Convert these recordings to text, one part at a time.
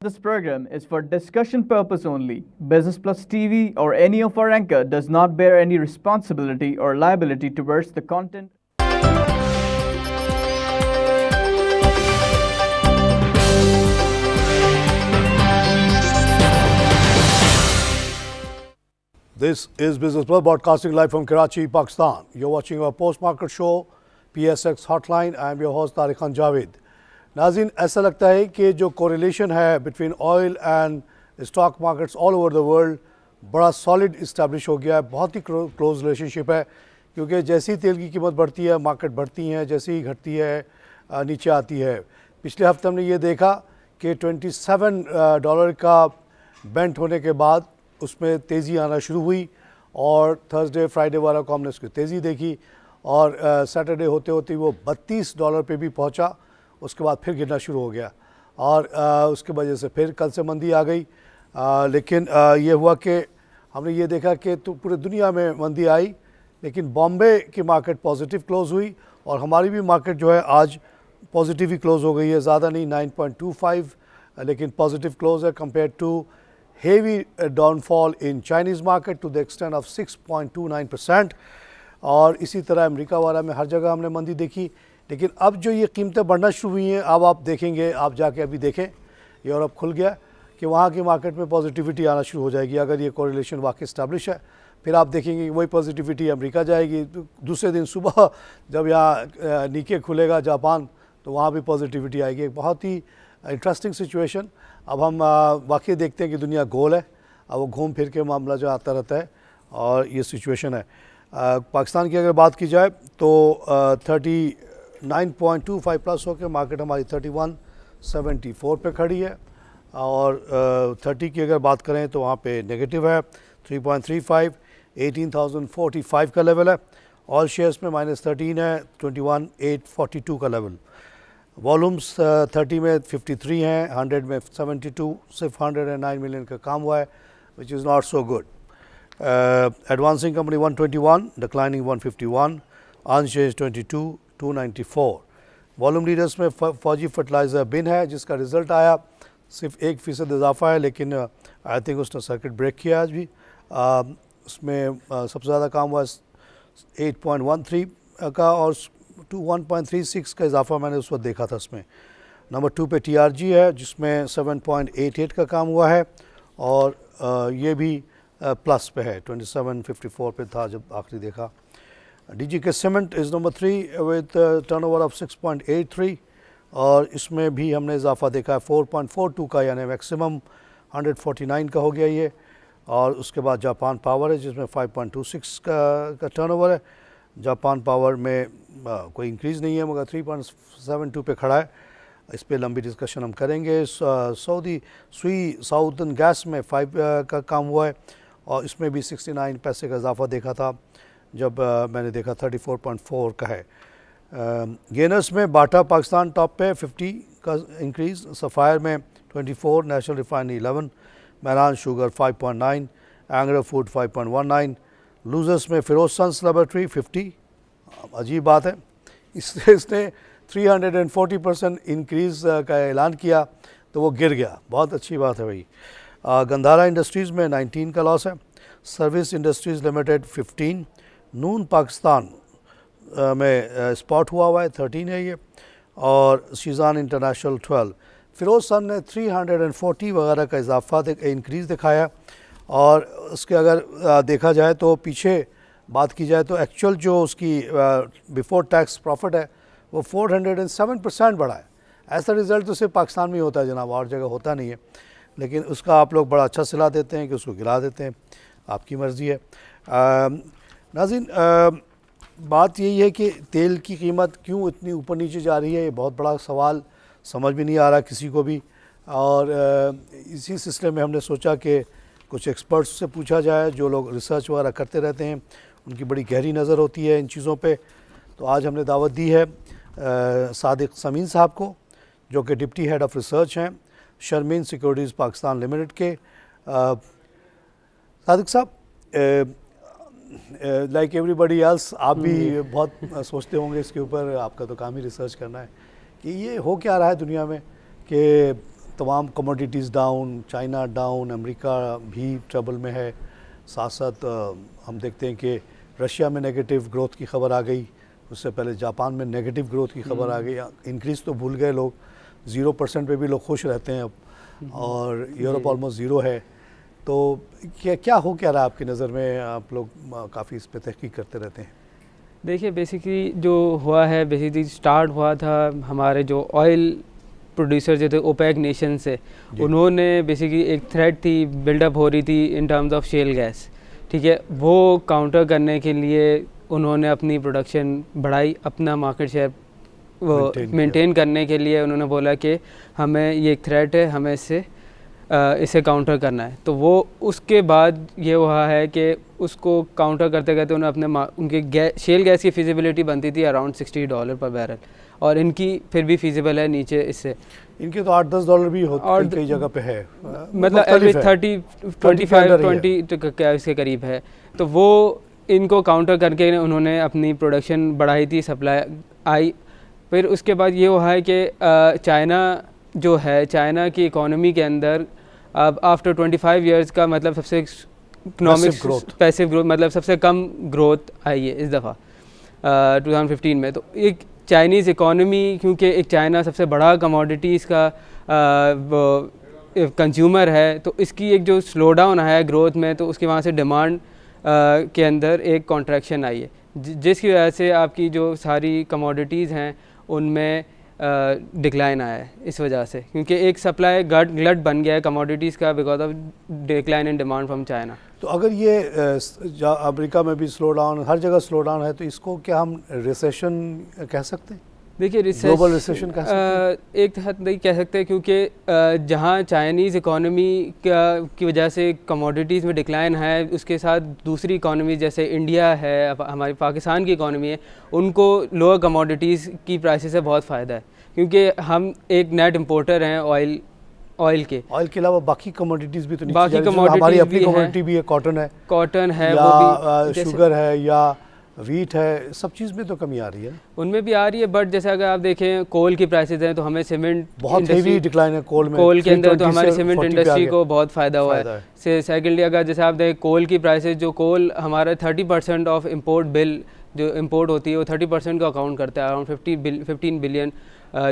This program is for discussion purpose only. Business Plus TV or any of our anchor does not bear any responsibility or liability towards the content. This is Business Plus broadcasting live from Karachi, Pakistan. You're watching our post-market show, PSX Hotline. I am your host, Tariq Khan Javed. नाज़रीन, ऐसा लगता है कि जो correlation है between oil and stock markets all over the world बड़ा solid establish हो गया है। बहुत ही क्लोज रिलेशनशिप है, क्योंकि जैसी तेल की कीमत बढ़ती है मार्केट बढ़ती हैं, जैसे ही घटती है नीचे आती है। पिछले हफ्ते हमने ये देखा कि $27 का बेंट होने के बाद उसमें तेज़ी आना शुरू हुई और थर्सडे फ्राइडे वाला को हमने उसकी तेज़ी देखी और सैटरडे होते होते वो $32 पे भी पहुंचा। उसके बाद फिर गिरना शुरू हो गया और उसके वजह से फिर कल से मंदी आ गई। लेकिन ये हुआ कि हमने ये देखा कि तो पूरे दुनिया में मंदी आई, लेकिन बॉम्बे की मार्केट पॉजिटिव क्लोज़ हुई और हमारी भी मार्केट जो है आज पॉजिटिव ही क्लोज़ हो गई है। ज़्यादा नहीं, 9.25, लेकिन पॉजिटिव क्लोज़ है compare to heavy downfall in Chinese market to the extent of 6.29%। और इसी तरह अमेरिका वाला में हर जगह हमने मंदी देखी। लेकिन अब जो ये कीमतें बढ़ना शुरू हुई हैं, अब आप देखेंगे, आप जाके अभी देखें, यूरोप खुल गया कि वहाँ की मार्केट में पॉजिटिविटी आना शुरू हो जाएगी। अगर ये कोरिलेशन वाकई इस्टेब्लिश है, फिर आप देखेंगे कि वही पॉजिटिविटी अमेरिका जाएगी। दूसरे दिन सुबह जब यहाँ नीचे खुलेगा जापान, तो वहाँ भी पॉजिटिविटी आएगी। एक बहुत ही इंटरेस्टिंग सिचुएशन। अब हम वाकई देखते हैं कि दुनिया गोल है, अब वो घूम फिर के मामला जो आता रहता है और ये सिचुएशन है। पाकिस्तान की अगर बात की जाए तो 39.25 प्लस होकर मार्केट हमारी 3174 पे खड़ी है और 30 की अगर बात करें तो वहाँ पे नेगेटिव है 3.35, 18,045 का लेवल है। ऑल शेयर्स में -13 है, 21,842 का लेवल। वॉल्यूम्स 30 में 53 हैं, 100 में 72, सिर्फ 109 मिलियन का काम हुआ है, which is not so good. Advancing company 121, declining 151, unchange 22, 294। Volume leaders में फौजी फर्टिलाइज़र बिन है, जिसका रिज़ल्ट आया सिर्फ 1% इजाफा है, लेकिन आई थिंक उसने सर्किट ब्रेक किया आज भी। उसमें सबसे ज़्यादा काम हुआ 8.13 का और 1.36 का इजाफा मैंने उस वक्त देखा था उसमें। नंबर 2 पे TRG है, जिसमें 7.88 का काम हुआ है और ये भी प्लस पे है, 2754 पे था जब आखिरी देखा। DGK cement is number 3 with turnover of 6.83 और इसमें भी हमने इजाफा देखा है 4.42 का, यानी मैक्सिमम 149 का हो गया ये। और उसके बाद जापान पावर है, जिसमें 5.26 का टर्नओवर है। जापान पावर में कोई इंक्रीज़ नहीं है, मगर 3.72 पे खड़ा है। इस पे लंबी डिस्कशन हम करेंगे। सऊदी साउदर्न गैस में 5 का काम हुआ है और इसमें भी 69 पैसे का इजाफा देखा था जब मैंने देखा 34.4 का है। गेनर्स में बाटा पाकिस्तान टॉप पे 50 का इंक्रीज़, सफ़ायर में 24, national refinery 11, Mehran sugar 5.9, Engro food 5.19। Losers में फिरोज सन्स लेबोरेटरी 50। अजीब बात है, इसने 340% इंक्रीज़ का ऐलान किया तो वो गिर गया। बहुत अच्छी बात है भाई। गंधारा इंडस्ट्रीज़ में 19 का लॉस है। सर्विस इंडस्ट्रीज़ लिमिटेड 15, नून पाकिस्तान में स्पॉट हुआ है 13 है ये, और शीज़ान इंटरनेशनल 12। फिरोज सन ने 340 वगैरह का इजाफा इंक्रीज़ दिखाया। और उसके अगर देखा जाए तो पीछे बात की जाए तो एक्चुअल जो उसकी बिफोर टैक्स प्रॉफिट है वो 407% बढ़ा है। ऐसा रिज़ल्ट तो सिर्फ पाकिस्तान में ही होता है जनाब, और जगह होता नहीं है। लेकिन उसका आप लोग बड़ा अच्छा सिला देते हैं कि उसको गिरा देते हैं, आपकी मर्ज़ी है। नाज़रीन, बात यही है कि तेल की कीमत क्यों इतनी ऊपर नीचे जा रही है, ये बहुत बड़ा सवाल, समझ भी नहीं आ रहा किसी को भी। और इसी सिलसिले में हमने सोचा कि कुछ एक्सपर्ट्स से पूछा जाए, जो लोग रिसर्च वगैरह करते रहते हैं, उनकी बड़ी गहरी नज़र होती है इन चीज़ों पे। तो आज हमने दावत दी है सादिक समीन साहब को, जो कि डिप्टी हेड ऑफ़ रिसर्च हैं शर्मीन सिक्योरिटीज़ पाकिस्तान लिमिटेड के। सादिक साहब, लाइक एवरीबडी एल्स आप भी बहुत सोचते होंगे इसके ऊपर, आपका तो काम ही रिसर्च करना है कि ये हो क्या रहा है दुनिया में कि तमाम commodities down, China down, America भी ट्रबल में है। साथ साथ हम देखते हैं कि रशिया में नेगेटिव ग्रोथ की खबर आ गई, उससे पहले जापान में नेगेटिव ग्रोथ की खबर आ गई। इंक्रीज़ तो भूल गए लोग, 0% पे भी लोग खुश रहते हैं अब, और यूरोप ऑलमोस्ट ज़ीरो है। तो क्या हो क्या रहा है आपकी नज़र में? आप लोग काफ़ी इस पर तहकीक करते रहते हैं। देखिए बेसिकली जो हुआ है, बेसिकली स्टार्ट हुआ था हमारे जो ऑयल प्रोड्यूसर जो थे ओपेक नेशन से, उन्होंने बेसिकली एक थ्रेट थी बिल्डअप हो रही थी in terms of shell gas, ठीक है, वो काउंटर करने के लिए उन्होंने अपनी प्रोडक्शन बढ़ाई, अपना मार्केट शेयर वो मेंटेन करने के लिए उन्होंने बोला कि हमें ये एक थ्रेट है, हमें इसे काउंटर करना है। तो वो उसके बाद ये हुआ है कि उसको काउंटर करते करते उन्हें उनके शेल गैस की फिजिबिलिटी बनती थी अराउंड $60 पर बैरल, और इनकी फिर भी फिजिबल है नीचे इससे। इनके तो $8-10 भी होते हैं कई जगह पे है, मतलब एवरेज 30-25-20 क्या इसके करीब है। तो वो इनको काउंटर करके उन्होंने अपनी प्रोडक्शन बढ़ाई थी, सप्लाई आई। फिर उसके बाद ये हुआ है कि चाइना जो है, चाइना की इकोनॉमी के अंदर अब आफ्टर 25 इयर्स का मतलब सबसे इकोनॉमिक पैसिव ग्रोथ, मतलब सबसे कम ग्रोथ आई है इस दफ़ा 2015 में। तो एक चाइनीज़ इकोनॉमी, क्योंकि एक चाइना सबसे बड़ा कमोडिटीज़ का कंज्यूमर है, तो इसकी एक जो स्लो डाउन आया है ग्रोथ में, तो उसकी वहाँ से डिमांड के अंदर एक कॉन्ट्रैक्शन आई है, जिसकी वजह से आपकी जो सारी कमोडिटीज़ हैं उनमें डिक्लाइन आया है इस वजह से, क्योंकि एक सप्लाई गलट बन गया है कमोडिटीज़ का because of decline in demand from China. तो अगर ये अमेरिका में भी स्लो डाउन, हर जगह स्लो डाउन है, तो इसको क्या हम रिसेशन कह सकते हैं? देखिए ग्लोबल रिसेशन कह सकते हैं? एक हद नहीं कह सकते, क्योंकि जहाँ चाइनीज़ इकोनॉमी की वजह से कमोडिटीज़ में डिक्लाइन है, उसके साथ दूसरी इकोनॉमी जैसे इंडिया है, हमारी पाकिस्तान की इकोनॉमी है, उनको लोअर कमोडिटीज़ की प्राइसेस से बहुत फ़ायदा है, क्योंकि हम एक नेट इम्पोर्टर हैं ऑयल के अलावा बाकी कमोडिटीज़ भी तो नीचे बाकी हमारी अपनी कमोडिटी भी है, कॉटन है, वो भी शुगर है या वीट है, सब चीज़ में तो कमी आ रही है। उनमें भी आ रही है, बट जैसे अगर आप देखें कोल की प्राइसेस हैं, तो हमें सीमेंट बहुत हेवी डिक्लाइन है कोल के अंदर, तो हमारी सीमेंट इंडस्ट्री को बहुत फ़ायदा हुआ है। सेकेंडली अगर जैसे आप देखें कोल की प्राइसेस, जो कोल हमारा 30% ऑफ इम्पोर्ट बिल जो इम्पोर्ट होती है वो 30% का अकाउंट करता है, अराउंड $15 बिलियन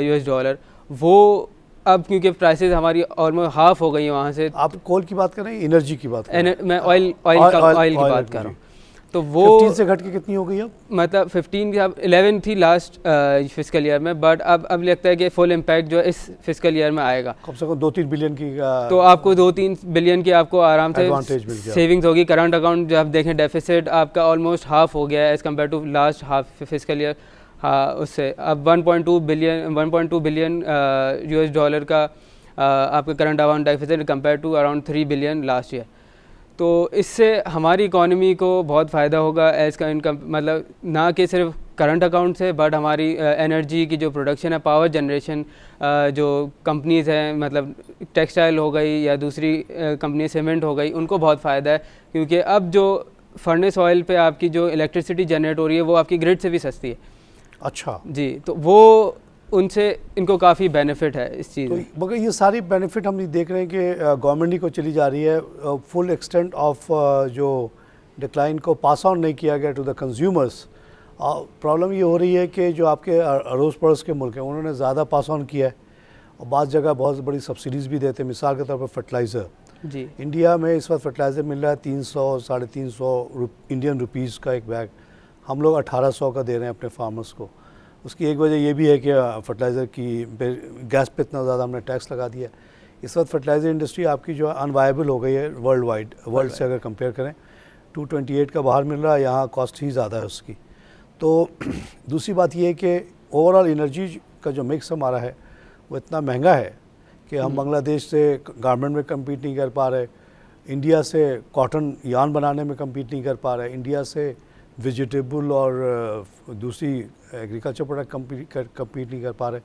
US, वो अब क्योंकि प्राइसेस हमारी ऑलमोस्ट हाफ हो गई हैं वहाँ से। आप कोल की बात कर रहे हैं, एनर्जी की बात कर रहे हैं? मैं ऑयल की बात कर रहा हूँ। तो वो 15 से घट के कितनी हो गई अब? मतलब 15 की अब 11 थी लास्ट फिस्कल ईयर में, बट अब लगता है कि फुल इम्पैक्ट जो इस फिस्कल ईयर में आएगा। कम से कम 2-3 बिलियन की, तो आपको 2-3 बिलियन की आपको आराम से सेविंग्स होगी। करंट अकाउंट जब आप देखें डेफिसिट आपका ऑलमोस्ट हाफ हो गया है as compare to last half fiscal year. हाँ, उससे अब 1.2 बिलियन US का आपका current account deficit compare to around 3 billion last year. तो इससे हमारी इकोनॉमी को बहुत फ़ायदा होगा एज़ का इनकम, मतलब ना कि सिर्फ करंट अकाउंट से, बट हमारी एनर्जी की जो प्रोडक्शन है, पावर जनरेशन, जो कंपनीज़ हैं, मतलब टेक्सटाइल हो गई या दूसरी कंपनी सीमेंट हो गई, उनको बहुत फ़ायदा है, क्योंकि अब जो फर्नेस ऑयल पे आपकी जो इलेक्ट्रिसिटी जनरेट हो रही है वो आपकी ग्रिड से भी सस्ती है। अच्छा जी, तो वो उनसे इनको काफ़ी बेनिफिट है इस चीज़ में। तो मगर ये सारी बेनिफिट हम देख रहे हैं कि गवर्नमेंट ही को चली जा रही है, फुल एक्सटेंट ऑफ जो डिक्लाइन को पास ऑन नहीं किया गया टू द कंज्यूमर्स। प्रॉब्लम ये हो रही है कि जो आपके अड़ोस पड़ोस के मुल्क हैं उन्होंने ज़्यादा पास ऑन किया है, और बाज़ जगह बहुत बड़ी सब्सिडीज़ भी देते हैं। मिसाल के तौर पर फर्टिलाइज़र, जी इंडिया में इस वक्त फर्टिलाइज़र मिल रहा है 300-350 इंडियन रुपीज़ का एक बैग, हम लोग 1800 का दे रहे हैं अपने फार्मर्स को। उसकी एक वजह ये भी है कि फर्टिलाइज़र की गैस पे इतना ज़्यादा हमने टैक्स लगा दिया। इस वक्त फर्टिलाइज़र इंडस्ट्री आपकी जो अनवायबल हो गई है वर्ल्ड से अगर कंपेयर करें। 228 का बाहर मिल रहा है, यहाँ कॉस्ट ही ज़्यादा है उसकी। तो दूसरी बात ये है कि ओवरऑल एनर्जी का जो मिक्स हमारा है वो इतना महंगा है कि हम बांग्लादेश से गारमेंट में कम्पीट नहीं कर पा रहे, इंडिया से कॉटन यार्न बनाने में कम्पीट नहीं कर पा रहे, इंडिया से वेजिटेबल और दूसरी एग्रीकल्चर प्रोडक्ट कम्पीट नहीं कर पा रहे,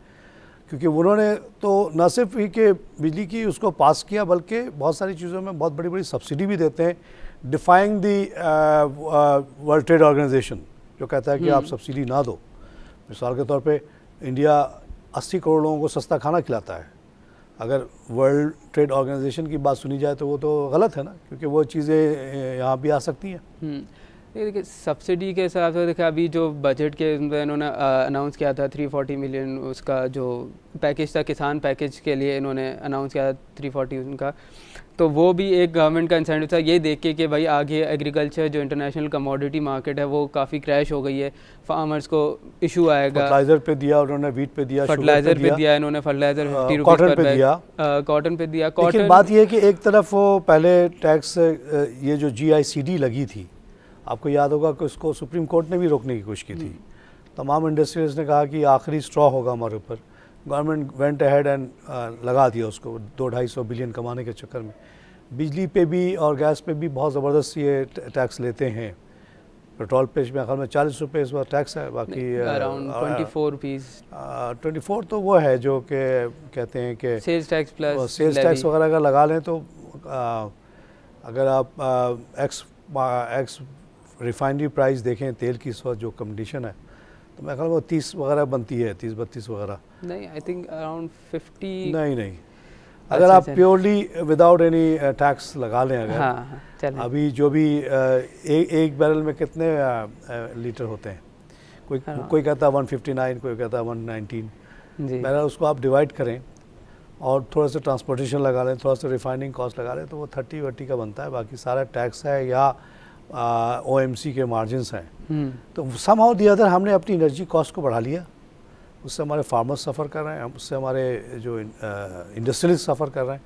क्योंकि उन्होंने तो न सिर्फ ही कि बिजली की उसको पास किया, बल्कि बहुत सारी चीज़ों में बहुत बड़ी बड़ी सब्सिडी भी देते हैं, defying the World Trade Organization जो कहता है कि आप सब्सिडी ना दो। मिसाल के तौर पे इंडिया 80 करोड़ लोगों को सस्ता खाना खिलाता है, अगर वर्ल्ड ट्रेड ऑर्गेनाइजेशन की बात सुनी जाए तो वो तो गलत है ना, क्योंकि वो चीज़ें यहाँ भी आ सकती हैं। ये देखिए सब्सिडी के हिसाब से देखिए अभी जो बजट के इन्होंने अनाउंस किया था 340 मिलियन उसका जो पैकेज था, किसान पैकेज के लिए इन्होंने अनाउंस किया था 340 उनका, तो वो भी एक गवर्नमेंट का इंसेंटिव था ये देख के कि भाई आगे एग्रीकल्चर जो इंटरनेशनल कमोडिटी मार्केट है वो काफ़ी क्रैश हो गई है, फार्मर्स को इशू आएगा। फर्टिलाइजर पे दिया उन्होंने, वीट पे दिया, फर्टिलाइजर पे दिया इन्होंने, फर्टिलाइजर 50 रुपीज़ कॉटन पर पे बैग, दिया, कॉटन पे दिया। लेकिन बात ये है कि एक तरफ वो पहले टैक्स ये जो GICD लगी थी, आपको याद होगा कि उसको सुप्रीम कोर्ट ने भी रोकने की कोशिश की थी। तमाम इंडस्ट्रीज ने कहा कि आखिरी स्ट्रॉ होगा हमारे ऊपर, गवर्नमेंट वेंट अहेड एंड लगा दिया उसको 200-250 बिलियन कमाने के चक्कर में। बिजली पे भी और गैस पे भी बहुत ज़बरदस्त ये टैक्स लेते हैं। पेट्रोल पे मेरे ख्याल में 40 रुपये इस बार टैक्स है, बाकी अराउंड 24 रुपीज़ 24 तो वो है जो कि कहते हैं कि sales tax plus sales tax वगैरह अगर लगा लें तो अगर आप एक्स रिफाइनरी प्राइस देखें तेल की इस वक्त जो कंडीशन है तो मेरे ख्याल में 30 वगैरह बनती है, 30-32 वगैरह नहीं, आई थिंक अराउंड 50 नहीं अगर आप प्योरली विदाउट एनी टैक्स लगा लें अगर। हाँ, अभी जो भी एक बैरल में कितने लीटर होते हैं, कोई कहता है 159, कोई कहता है 119 बैरल, उसको आप डिवाइड करें और थोड़ा सा ट्रांसपोर्टेशन लगा लें, थोड़ा सा रिफाइनिंग कॉस्ट लगा लें तो वो 30-40 का बनता है, बाकी सारा टैक्स है या OMC के मार्जिनस हैं। तो समहाउ दी अदर हमने अपनी एनर्जी कॉस्ट को बढ़ा लिया, उससे हमारे फार्मर्स सफ़र कर रहे हैं, उससे हमारे जो इंडस्ट्रियलिस्ट सफ़र कर रहे हैं,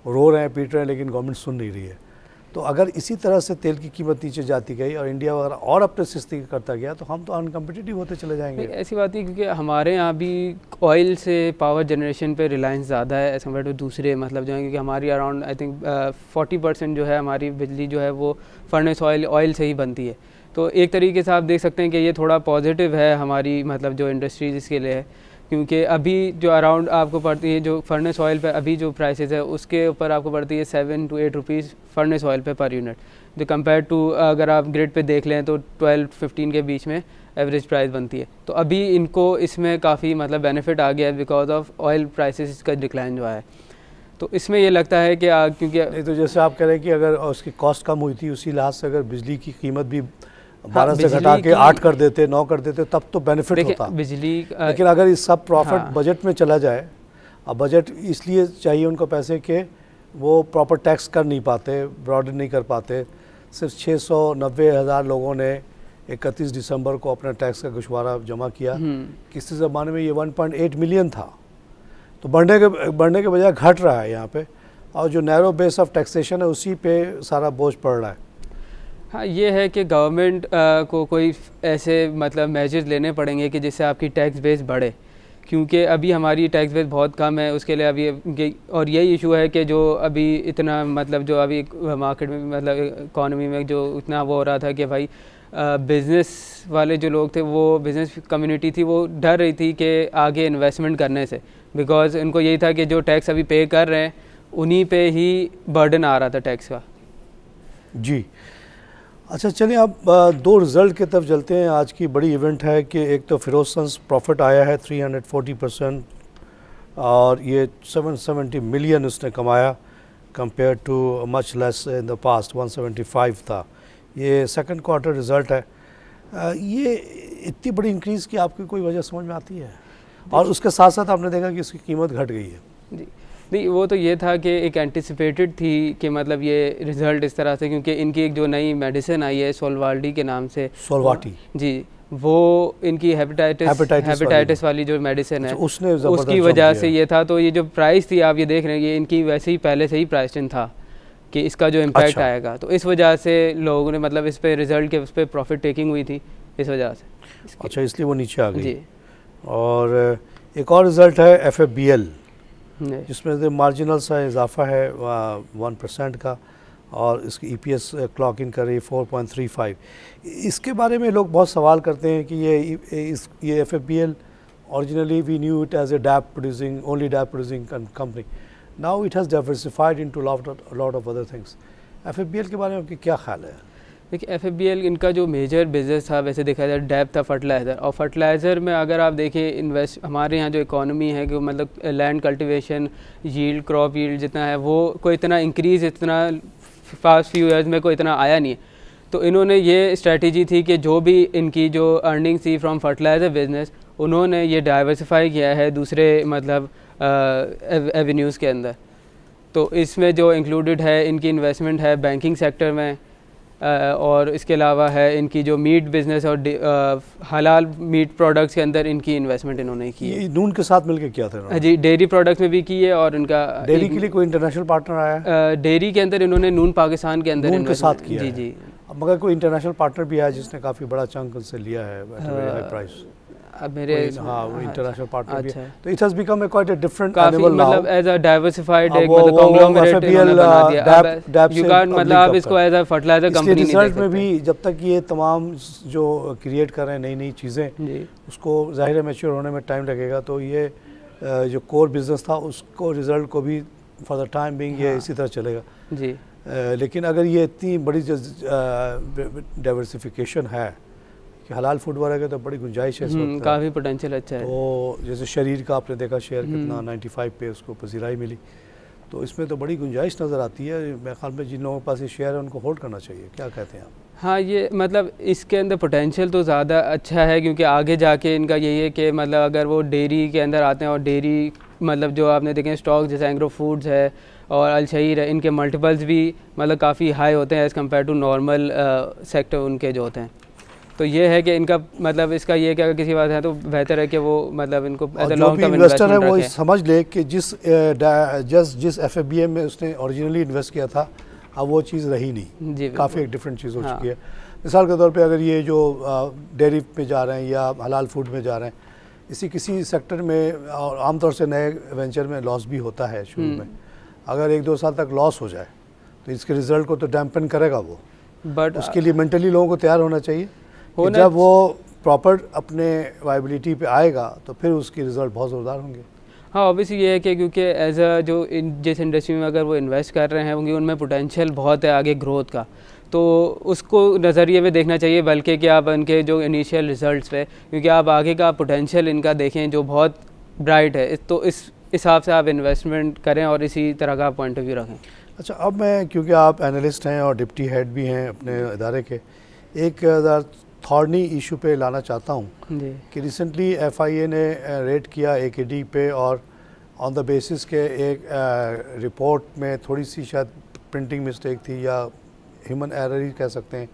रो रहे हैं, पीट रहे हैं, लेकिन गवर्नमेंट सुन नहीं रही है। तो अगर इसी तरह से तेल की कीमत नीचे जाती गई और इंडिया वगैरह और अपने सस्ती करता गया तो हम तो अनकम्पिटिटिव होते चले जाएंगे। ऐसी बात है क्योंकि हमारे यहाँ भी ऑयल से पावर जनरेशन पे रिलायंस ज़्यादा है एज़ कम्पेयर टू दूसरे मतलब जो है, क्योंकि हमारी अराउंड आई थिंक 40% जो है हमारी बिजली जो है वो फर्नेस ऑयल से ही बनती है। तो एक तरीके से आप देख सकते हैं कि ये थोड़ा पॉजिटिव है हमारी मतलब जो इंडस्ट्रीज़ के लिए है, क्योंकि अभी जो अराउंड आपको पड़ती है जो फर्नेस ऑयल पे अभी जो प्राइसेस है उसके ऊपर आपको पड़ती है 7 to 8 रुपीज़ फर्नेस ऑयल पे पर यूनिट, जो कंपेयर टू अगर आप ग्रिड पे देख लें तो 12-15 के बीच में एवरेज प्राइस बनती है। तो अभी इनको इसमें काफ़ी मतलब बेनिफिट आ गया है बिकॉज ऑफ ऑयल प्राइसेस का डिक्लाइन जो है। तो इसमें ये लगता है कि क्योंकि नहीं तो जैसे आप कह रहे हैं कि अगर उसकी कॉस्ट कम हुई थी उसी लिहाज से अगर बिजली की कीमत भी 12 से घटा के 8 कर देते, 9 कर देते तब तो बेनिफिट होता बिजली। लेकिन अगर इस सब प्रॉफिट बजट में चला जाए, अब बजट इसलिए चाहिए उनको पैसे के वो प्रॉपर टैक्स कर नहीं पाते, ब्रॉडन नहीं कर पाते। सिर्फ 690,000 लोगों ने 31 दिसंबर को अपना टैक्स का गुशवारा जमा किया। किसी ज़माने में ये 1.8 मिलियन था, तो बढ़ने के बजाय घट रहा है यहाँ पे, और जो नैरो बेस ऑफ टैक्सेशन है उसी पे सारा बोझ पड़ रहा है। हाँ, ये है कि गवर्नमेंट को कोई ऐसे मतलब मेजर्स लेने पड़ेंगे कि जिससे आपकी टैक्स बेस बढ़े, क्योंकि अभी हमारी टैक्स बेस बहुत कम है। उसके लिए अभी और यही इशू है कि जो अभी इतना मतलब जो अभी मार्केट में मतलब इकॉनमी में जो इतना वो हो रहा था कि भाई बिज़नेस वाले जो लोग थे, वो बिज़नेस कम्युनिटी थी, वो डर रही थी कि आगे इन्वेस्टमेंट करने से, बिकॉज इनको यही था कि जो टैक्स अभी पे कर रहे हैं उन्हीं पे ही बर्डन आ रहा था टैक्स का। जी अच्छा, चलिए अब 2 रिज़ल्ट की तरफ चलते हैं। आज की बड़ी इवेंट है कि एक तो फिरोज सन्स प्रॉफिट आया है 340% और ये 770 मिलियन उसने कमाया compare too much less in the past, 175 था। ये सेकंड क्वार्टर रिज़ल्ट है। ये इतनी बड़ी इंक्रीज़ की आपकी कोई वजह समझ में आती है? और उसके साथ साथ आपने देखा कि इसकी कीमत घट गई है। जी नहीं, वो तो ये था कि एक एंटिसिपेटेड थी कि मतलब ये रिज़ल्ट इस तरह से, क्योंकि इनकी एक जो नई मेडिसिन आई है सोलवाल्डी के नाम से, सोलवाटी जी, वो इनकी हेपेटाइटिस वाली जो मेडिसिन है उसकी वजह से ये था। तो ये जो प्राइस थी आप ये देख रहे हैं, ये इनकी वैसे ही पहले से ही प्राइस था कि इसका जो इम्पैक्ट आएगा, तो इस वजह से लोगों ने मतलब इस पे रिज़ल्ट के उस पर प्रॉफिट टेकिंग हुई थी इस वजह से। अच्छा, इसलिए वो नीचे आ गई। जी, और एक और रिज़ल्ट है FFBL जिसमें से मार्जिनल सा इजाफा है 1% का, और इसकी EPS क्लॉक इन कर रही है 4.35। इसके बारे में लोग बहुत सवाल करते हैं कि ये FFBL originally we knew it as a only DAP producing company, now it has diversified into lot of other things. FFBL के बारे में आपकी क्या ख्याल है? देखिए FFBL इनका जो मेजर बिजनेस था वैसे देखा जाए डेप था फर्टिलाइज़र, और फर्टिलाइज़र में अगर आप देखें इन्वेस्ट हमारे यहाँ जो इकोनॉमी है कि मतलब land cultivation yield crop yield जितना है वो कोई इतना इंक्रीज़ इतना फास्ट फ्यू ईयर्स में कोई इतना आया नहीं है। तो इन्होंने ये स्ट्रेटजी थी कि जो भी इनकी जो अर्निंग्स थी फ्रॉम फर्टिलाइज़र बिजनेस उन्होंने ये डाइवर्सिफाई किया है दूसरे मतलब एवेन्यूज़ के अंदर। तो इसमें जो इंक्लूडेड है इनकी इन्वेस्टमेंट है बैंकिंग सेक्टर में, और इसके अलावा है इनकी जो मीट बिज़नेस और हलाल मीट प्रोडक्ट्स के अंदर इनकी इन्वेस्टमेंट इन्होंने की है। ये नून के साथ मिलकर किया था इन्होंने? जी, डेयरी प्रोडक्ट्स में भी की है, और इनका डेयरी के लिए कोई इंटरनेशनल पार्टनर आया? डेयरी के अंदर इन्होंने नून पाकिस्तान के अंदर नून के साथ किया जी है। जी। अब मगर कोई इंटरनेशनल पार्टनर भी है जिसने काफ़ी बड़ा चंक उनसे लिया है at a very high price? अब मेरे हाँ वो इंटरनेशनल पार्टनर भी अच्छा है। तो it has become quite a different काफी एनिमल नाउ। मतलब एज अ डाइवर्सिफाइड अब एक वो- मतलब वो कॉन्ग्लोमरेट FFBL, इन्होंने बना दिया। DAP अब से यू कांट मतलब link आप up इसको है। एज अ फर्टिलाइजर इसलिए कंपनी नहीं देख रिसर्च में सकते। भी जब तक ये तमाम जो क्रिएट कर रहे हैं नई नई चीज़ें जी उसको ज़ाहिर है मैच्योर होने में टाइम लगेगा। तो ये जो कोर बिजनेस था उसको रिजल्ट को भी फॉर द टाइम बिंग ये इसी तरह चलेगा। जी लेकिन अगर ये इतनी बड़ी डाइवर्सिफिकेशन है कि हलाल फूड वाले के तो बड़ी गुंजाइश है इस वक्त। काफ़ी पोटेंशियल अच्छा है। तो जैसे शरीर का आपने देखा शेयर कितना 95 पे उसको पजीराई मिली, तो इसमें तो बड़ी गुंजाइश नज़र आती है। मेरे ख्याल में जिन लोगों के पास ये शेयर है उनको होल्ड करना चाहिए। क्या कहते हैं आप? हाँ ये मतलब इसके अंदर पोटेंशियल तो ज़्यादा अच्छा है, क्योंकि आगे जाके इनका यही है कि मतलब अगर वो डेयरी के अंदर आते हैं और डेयरी मतलब जो आपने देखें स्टॉक जैसे एंग्रो फूड्स है और अलशहीर है, इनके मल्टीपल्स भी मतलब काफ़ी हाई होते हैं as compare to normal sector उनके जो होते हैं। तो ये है कि इनका मतलब इसका ये है कि अगर किसी बात है तो बेहतर है कि वो मतलब इनको एज और अ जो लॉन्ग भी टर्म इन्वेस्टर है इन्वेस्टमेंट वो रखें। समझ ले कि जिस FFBM में उसने ओरिजिनली इन्वेस्ट किया था अब वो चीज़ रही नहीं, जी काफ़ी एक डिफरेंट चीज़ हो हाँ। चुकी है। मिसाल के तौर पे अगर ये जो डेयरी में जा रहे हैं या हलाल फूड में जा रहे हैं, इसी किसी सेक्टर में और आमतौर से नए वेंचर में लॉस भी होता है शुरू में। अगर 1-2 साल तक लॉस हो जाए तो इसके रिजल्ट को तो डैम्पन करेगा वो, बट उसके लिए मेंटली लोगों को तैयार होना चाहिए कि होना जब वो प्रॉपर अपने वायबिलिटी पे आएगा तो फिर उसके रिजल्ट बहुत ज़ोरदार होंगे। हाँ ऑब्वियसली ये है कि क्योंकि एज अ जो जिस इंडस्ट्री में अगर वो इन्वेस्ट कर रहे हैं क्योंकि उनमें पोटेंशियल बहुत है आगे ग्रोथ का, तो उसको नज़रिए में देखना चाहिए बल्कि कि आप उनके जो इनिशियल रिजल्ट्स पे, क्योंकि आप आगे का पोटेंशियल इनका देखें जो बहुत ब्राइट है, तो इस हिसाब से आप इन्वेस्टमेंट करें और इसी तरह का पॉइंट ऑफ व्यू रखें। अच्छा, अब मैं क्योंकि आप एनालिस्ट हैं और डिप्टी हेड भी हैं अपने इदारे के, एक थॉर्नी इशू पे लाना चाहता हूँ जी कि रिसेंटली FIA ने रेट किया AKD पे, और ऑन द बेसिस के एक रिपोर्ट में थोड़ी सी शायद प्रिंटिंग मिस्टेक थी या ह्यूमन एरर ही कह सकते हैं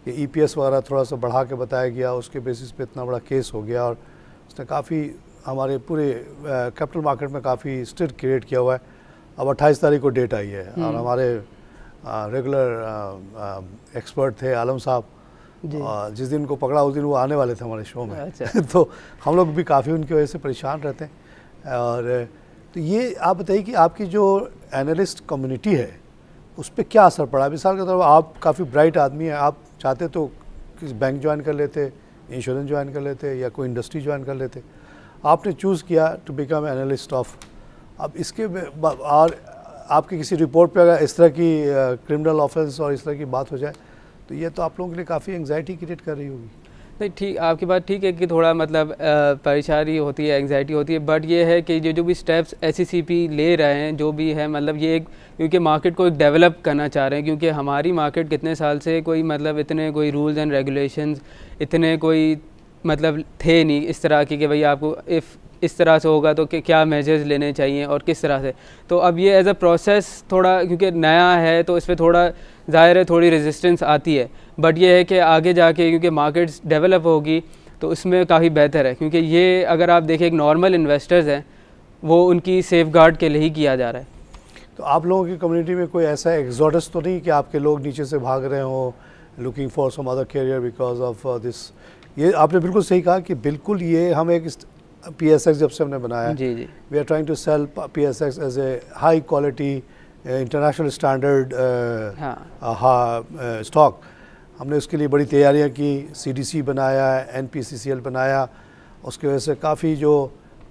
कि EPS वगैरह थोड़ा सा बढ़ा के बताया गया, उसके बेसिस पे इतना बड़ा केस हो गया और उसने काफ़ी हमारे पूरे कैपिटल मार्केट में काफ़ी स्टिर क्रिएट किया हुआ है। अब 28 तारीख को डेट आई है और हमारे रेगुलर एक्सपर्ट थे आलम साहब, जिस दिन को पकड़ा उस दिन वो आने वाले थे हमारे शो में। अच्छा। तो हम लोग भी काफ़ी उनकी वजह से परेशान रहते हैं। और तो ये आप बताइए कि आपकी जो एनालिस्ट कम्युनिटी है उस पर क्या असर पड़ा? मिसाल के तौर पर आप काफ़ी ब्राइट आदमी हैं, आप चाहते तो किसी बैंक ज्वाइन कर लेते, इंश्योरेंस ज्वाइन कर लेते या कोई इंडस्ट्री ज्वाइन कर लेते, आपने चूज़ किया टू बिकम एनालिस्ट ऑफ। अब इसके और आपकी किसी रिपोर्ट पे अगर इस तरह की क्रिमिनल ऑफेंस और इस तरह की बात हो जाए तो ये तो आप लोगों के लिए काफ़ी एंग्जाइटी क्रिएट कर रही होगी। नहीं ठीक, आपकी बात ठीक है कि थोड़ा मतलब परेशानी होती है, एंग्जाइटी होती है, बट ये है कि जो भी स्टेप्स SECP ले रहे हैं जो भी है मतलब ये एक क्योंकि मार्केट को एक डेवलप करना चाह रहे हैं, क्योंकि हमारी मार्केट कितने साल से कोई मतलब इतने कोई रूल्स एंड रेगुलेशंस इतने कोई मतलब थे नहीं इस तरह की कि भाई आपको इफ़ इस तरह से होगा तो क्या मेजर्स लेने चाहिए और किस तरह से। तो अब ये एज अ प्रोसेस थोड़ा क्योंकि नया है तो इस पर थोड़ा ज़ाहिर है थोड़ी रेजिस्टेंस आती है, बट ये है कि आगे जाके क्योंकि मार्केट्स डेवलप होगी तो उसमें काफ़ी बेहतर है, क्योंकि ये अगर आप देखें एक नॉर्मल इन्वेस्टर्स हैं वो उनकी सेफ गार्ड के लिए ही किया जा रहा है। तो आप लोगों की कम्युनिटी में कोई ऐसा एग्जॉडस तो नहीं कि आपके लोग नीचे से भाग रहे हो looking for some other career because of this? ये आपने बिल्कुल सही कहा कि बिल्कुल ये हम एक PSX जब से हमने बनाया, जी जी, we are trying to sell PSX as a high quality international standard stock. हमने उसके लिए बड़ी तैयारियां की, CDC बनाया, NPCCL बनाया, उसकी वजह से काफ़ी जो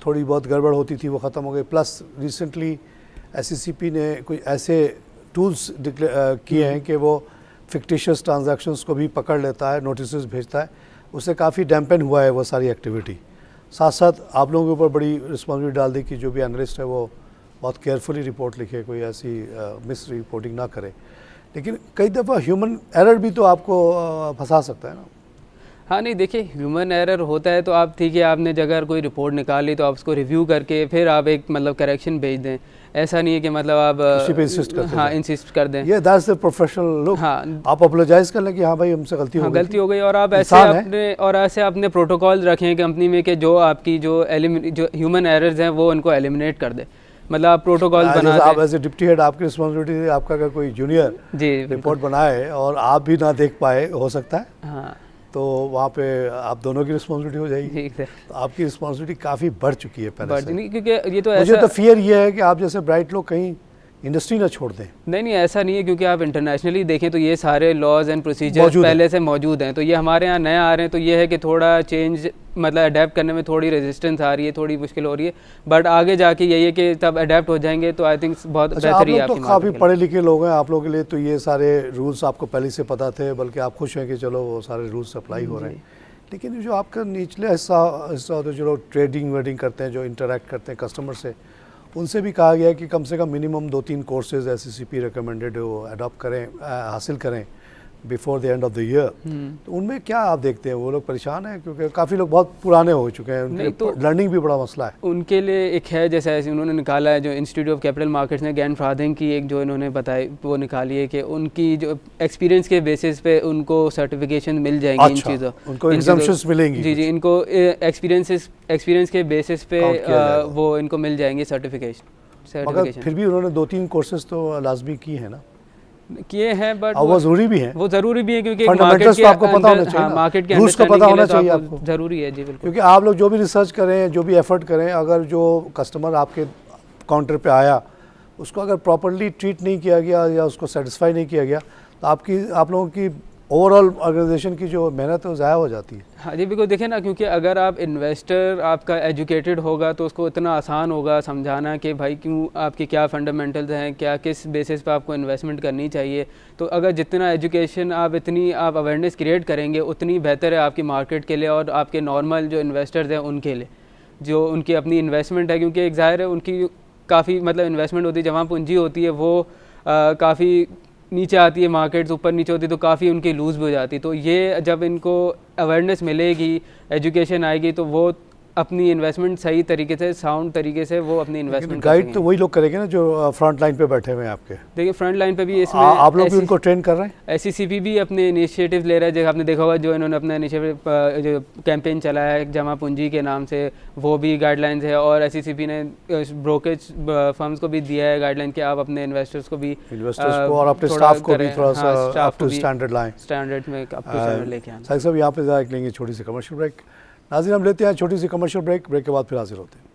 थोड़ी बहुत गड़बड़ होती थी वो ख़त्म हो गई। प्लस रिसेंटली SECP ने कोई ऐसे टूल्स किए हैं कि वो फिक्टिशियस ट्रांजैक्शंस को भी पकड़ लेता है, नोटिस भेजता है, उससे काफ़ी डैम्पन हुआ है वो सारी एक्टिविटी। साथ साथ आप लोगों के ऊपर बड़ी रिस्पॉन्सिबिलिटी डाल दी कि जो भी एनालिस्ट है वो बहुत केयरफुली रिपोर्ट लिखे, कोई ऐसी मिस रिपोर्टिंग ना करे। लेकिन कई दफ़ा ह्यूमन एरर भी तो आपको फंसा सकता है ना। हाँ नहीं देखिए, ह्यूमन एरर होता है तो आप ठीक है, आपने अगर कोई रिपोर्ट निकाली तो आप उसको रिव्यू करके फिर आप एक मतलब करेक्शन भेज दें। ऐसा नहीं है कि मतलब आप उसी पे इंसिस्ट करते हाँ इंसिस्ट कर दें। ये दैट्स द प्रोफेशनल लुक। हाँ, आप अपोलोजाइज कर लें कि हाँ भाई हमसे गलती हो गई, गलती हो गई, और आप ऐसे अपने प्रोटोकॉल रखें कंपनी में कि जो आपकी जो ह्यूमन एरर्स हैं वो उनको एलिमिनेट कर दे। मतलब आप प्रोटोकॉल बना दें। आप एज ए डिप्टी हेड आपकी रिस्पॉन्सिबिलिटी है, आपका अगर कोई जूनियर जी रिपोर्ट बनाए और आप भी ना देख पाए, हो सकता है, हाँ, तो वहाँ पे आप दोनों की रिस्पॉन्सिबिलिटी हो जाएगी। तो आपकी रिस्पॉन्सिबिलिटी काफ़ी बढ़ चुकी है पहले से। नहीं, क्योंकि ये तो मुझे तो फियर ये है कि आप जैसे ब्राइट लोग कहीं इंडस्ट्री ना छोड़ दें। नहीं ऐसा नहीं है, क्योंकि आप इंटरनेशनली देखें तो ये सारे लॉज एंड प्रोसीजर पहले से मौजूद हैं। तो ये हमारे यहाँ नए आ रहे हैं, तो ये है कि थोड़ा चेंज मतलब अडेप्ट करने में थोड़ी रेजिस्टेंस आ रही है, थोड़ी मुश्किल हो रही है, बट आगे जाके यही है कि तब अडेप्ट हो जाएंगे तो आई थिंक बहुत बेहतरी है। आप लोग तो काफ़ी पढ़े लिखे लोग हैं, आप लोगों के लिए तो ये सारे रूल्स आपको पहले से पता थे, बल्कि आप खुश हैं कि चलो वो सारे रूल्स अप्लाई हो रहे हैं। लेकिन जो आपका निचले हिस्सा होता है, जो लोग ट्रेडिंग वेडिंग करते हैं, जो इंटरेक्ट करते हैं कस्टमर से, उनसे भी कहा गया है कि कम से कम मिनिमम 2-3 कोर्सेज SCCP रिकमेंडेड वो अडॉप्ट करें, हासिल करें before the end of the year. तो उनमें क्या आप देखते हैं, वो लोग परेशान हैं क्योंकि काफ़ी लोग बहुत पुराने हो चुके हैं, उनके तो लर्निंग भी बड़ा मसला है उनके लिए। एक है जैसे ऐसे उन्होंने निकाला है, जो इंस्टीट्यूट ऑफ कैपिटल मार्केट्स ने गैन फ्रादिंग की एक जो इन्होंने बताई वो निकाली है कि उनकी जो एक्सपीरियंस के बेसिस पे उनको सर्टिफिकेशन मिल जाएंगी। इन चीज़ों उनको एग्जम्पशंस मिलेंगी। जी इनको एक्सपीरियंस के बेसिस पे वो इनको मिल जाएंगे सर्टिफिकेशन। मगर फिर भी उन्होंने 2-3 कोर्सेज तो लाजमी की है ना, किए हैं, बट वो ज़रूरी भी है। वो ज़रूरी भी है क्योंकि मार्केट के आपको पता होना चाहिए, मार्केट के रूल्स का पता होना चाहिए आपको, ज़रूरी है जी बिल्कुल। क्योंकि आप लोग जो भी रिसर्च करें, जो भी एफर्ट करें, अगर जो कस्टमर आपके काउंटर पे आया उसको अगर प्रॉपर्ली ट्रीट नहीं किया गया या उसको सेटिस्फाई नहीं किया गया, तो आप लोगों की ओवरऑल ऑर्गेनाइजेशन की जो मेहनत है वो ज़ाया हो जाती है। हाँ जी बिल्कुल, देखिए ना, क्योंकि अगर आप इन्वेस्टर आपका एजुकेटेड होगा तो उसको इतना आसान होगा समझाना कि भाई क्यों आपके क्या फंडामेंटल्स हैं, क्या किस बेसिस पे आपको इन्वेस्टमेंट करनी चाहिए। तो अगर जितना एजुकेशन आप अवेयरनेस क्रिएट करेंगे उतनी बेहतर है आपकी मार्केट के लिए और आपके नॉर्मल जो इन्वेस्टर्स हैं उनके लिए, जो उनकी अपनी इन्वेस्टमेंट है। क्योंकि एक ज़ाहिर है उनकी काफ़ी मतलब इन्वेस्टमेंट होती है, जहाँ पूंजी होती है वो काफ़ी नीचे आती है, मार्केट्स ऊपर नीचे होती है तो काफ़ी उनकी लूज़ भी हो जाती है। तो ये जब इनको अवेयरनेस मिलेगी, एजुकेशन आएगी, तो वो अपनी इन्वेस्टमेंट सही तरीके से, साउंड तरीके से वो अपनी इन्वेस्टमेंट गाइड तो वही लोग करेंगे ना जो फ्रंट लाइन पे बैठे हुए हैं आपके। देखिए फ्रंट लाइन पे भी इसमें आप लोग भी उनको ट्रेन कर रहे हैं। SCCP भी अपने इनिशिएटिव ले रहा है, जैसे आपने देखा होगा जो इन्होंने अपना इनिशिएटिव जो कैंपेन चलाया है जमा पूंजी के नाम से, वो भी गाइडलाइंस है। और SCCP ने ब्रोकरेज फर्म्स को भी दिया है गाइडलाइन कि आप अपने इन्वेस्टर्स को और अपने स्टाफ को भी थोड़ा सा अप टू स्टैंडर्ड लाएं, स्टैंडर्ड में अप टू स्टैंडर्ड लेके आना। साहब यहाँ पे जरा लेंगे छोटी सी कमर्शियल ब्रेक। नाज़रीन हम लेते हैं छोटी सी कमर्शियल ब्रेक के बाद फिर हाजिर होते हैं।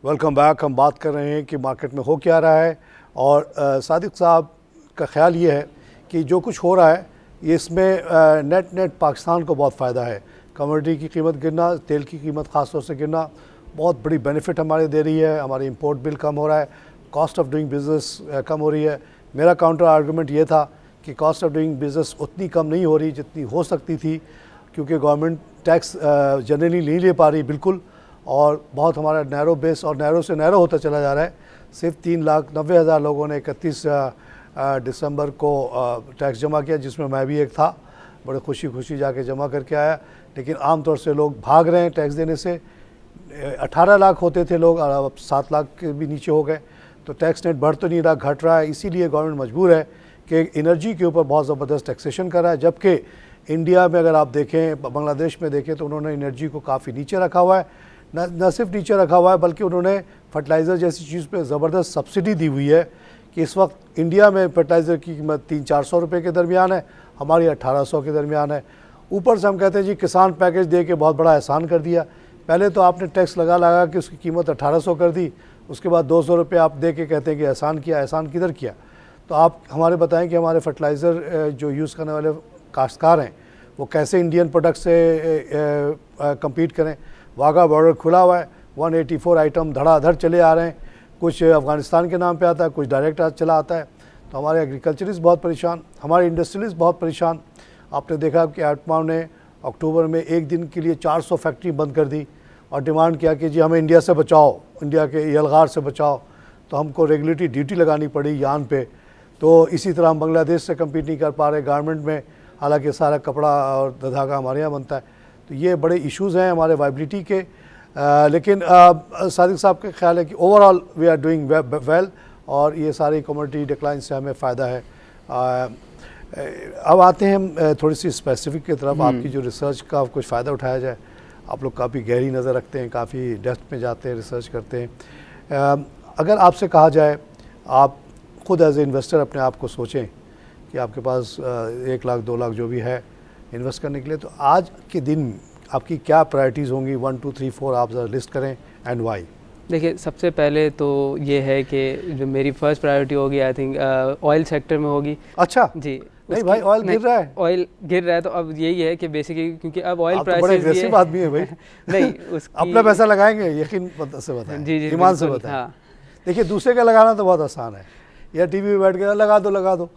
Welcome back. हम बात कर रहे हैं कि मार्केट में हो क्या रहा है, और सादिक साहब का ख्याल ये है कि जो कुछ हो रहा है ये इसमें नेट पाकिस्तान को बहुत फ़ायदा है। कमोडिटी की कीमत गिरना, तेल की कीमत ख़ास तौर से गिरना बहुत बड़ी बेनिफिट हमारे दे रही है। हमारी इंपोर्ट बिल कम हो रहा है, कॉस्ट ऑफ डूइंग बिज़नेस कम हो रही है। मेरा काउंटर आर्गूमेंट ये था कि कॉस्ट ऑफ डूइंग बिज़नेस उतनी कम नहीं हो रही जितनी हो सकती थी, क्योंकि गवर्नमेंट टैक्स जनरली नहीं ले पा रही बिल्कुल, और बहुत हमारा नैरो बेस और नैरो से नैरो होता चला जा रहा है। सिर्फ 3,90,000 लोगों ने 31 दिसंबर को टैक्स जमा किया, जिसमें मैं भी एक था। बड़े खुशी जाके जमा करके आया, लेकिन आम तौर से लोग भाग रहे हैं टैक्स देने से। 18 लाख होते थे लोग, अब 7 लाख के भी नीचे हो गए। तो टैक्स नेट बढ़ तो नहीं रहा, घट रहा है। इसीलिए गवर्नमेंट मजबूर है कि एनर्जी के ऊपर बहुत ज़बरदस्त टैक्सेशन कर रहा है, जबकि इंडिया में अगर आप देखें, बांग्लादेश में देखें, तो उन्होंने एनर्जी को काफ़ी नीचे रखा हुआ है। न सिर्फ नीचे रखा हुआ है, बल्कि उन्होंने फर्टिलाइज़र जैसी चीज़ पे ज़बरदस्त सब्सिडी दी हुई है कि इस वक्त इंडिया में फर्टिलाइज़र की कीमत 300-400 रुपये के दरमियान है, हमारी 1800 के दरमियान है। ऊपर से हम कहते हैं जी किसान पैकेज दे के बहुत बड़ा एहसान कर दिया। पहले तो आपने टैक्स लगा के उसकी कीमत 1800 कर दी, उसके बाद 200 रुपये आप दे के कहते हैं कि एहसान किया। एहसान किधर किया? तो आप हमारे बताएं कि हमारे फर्टिलाइज़र जो यूज़ करने वाले काश्तकार हैं वो कैसे इंडियन प्रोडक्ट से कम्पीट करें। वाघा बॉर्डर खुला हुआ है, 184 आइटम धड़ाधड़ चले आ रहे हैं, कुछ अफ़गानिस्तान के नाम पे आता है, कुछ डायरेक्ट चला आता है। तो हमारे एग्रीकल्चरिस्ट बहुत परेशान, हमारे इंडस्ट्रियलिस्ट बहुत परेशान। आपने देखा कि एटमाओ ने अक्टूबर में एक दिन के लिए 400 फैक्ट्री बंद कर दी और डिमांड किया कि जी हमें इंडिया से बचाओ, इंडिया के यलगार से बचाओ। तो हमको रेगुलेटरी ड्यूटी लगानी पड़ी यान पे। तो इसी तरह हम बांग्लादेश से कम्पीट नहीं कर पा रहे गारमेंट में, हालांकि सारा कपड़ा और धागा हमारे यहाँ बनता है। तो ये बड़े इश्यूज़ हैं हमारे वाइबिलिटी के। लेकिन सादिक साहब का ख्याल है कि overall we are doing well और ये सारी कमोडिटी डिक्लाइन से हमें फ़ायदा है। अब आते हैं हम थोड़ी सी स्पेसिफिक की तरफ। आपकी जो रिसर्च का कुछ फ़ायदा उठाया जाए। आप लोग काफ़ी गहरी नज़र रखते हैं, काफ़ी डेप्थ में जाते हैं, रिसर्च करते हैं। अगर आपसे कहा जाए, आप खुद एज ए इन्वेस्टर अपने आप को सोचें कि आपके पास 1 लाख 2 लाख जो भी है इन्वेस्ट करने के लिए, तो आज के दिन आपकी क्या प्रायोरिटीज़ होंगी? 1 2 3 4 आप ज़रा लिस्ट करें एंड वाई। देखिए, सबसे पहले तो ये है कि जो मेरी फर्स्ट प्रायोरिटी होगी आई थिंक ऑयल सेक्टर में होगी। अच्छा जी। नहीं भाई, ऑयल गिर रहा है। ऑयल गिर रहा है तो अब यही है कि बेसिकली क्योंकि अब ऑयल प्राइसेस बड़े एग्रेसिव आदमी है भाई। नहीं अपना पैसा लगाएंगे, यकीन से बताएं, जी जी, ईमान से बताएं। हाँ। देखिए, दूसरे का लगाना तो बहुत आसान है, या टीवी पे बैठ के लगा दो,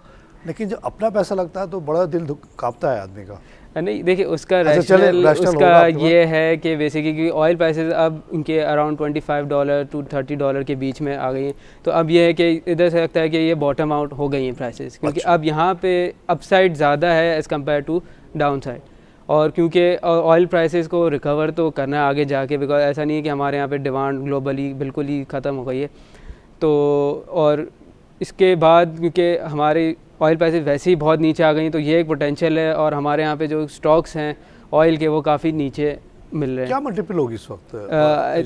लेकिन जब अपना पैसा लगता है तो बड़ा दिल कांपता है आदमी का। नहीं, देखिए उसका रैशनल उसका ये है कि बेसिकली ऑयल प्राइसेस अब उनके अराउंड $25 to $30 के बीच में आ गई हैं। तो अब ये है कि इधर से लगता है कि ये बॉटम आउट हो गई हैं प्राइसेस, क्योंकि अब यहाँ पे अपसाइड ज़्यादा है as compare to down side. और क्योंकि ऑयल प्राइसेस को रिकवर तो करना है आगे जाके, बिकॉज ऐसा नहीं है कि हमारे यहाँ पे डिमांड ग्लोबली बिल्कुल ही ख़त्म हो गई है। तो और इसके बाद क्योंकि हमारे ऑयल प्राइसेस वैसे ही बहुत नीचे आ गई, तो ये एक पोटेंशियल है। और हमारे यहाँ पे जो स्टॉक्स हैं ऑयल के वो काफ़ी नीचे मिल रहे हैं। क्या मल्टीपल होगी इस वक्त?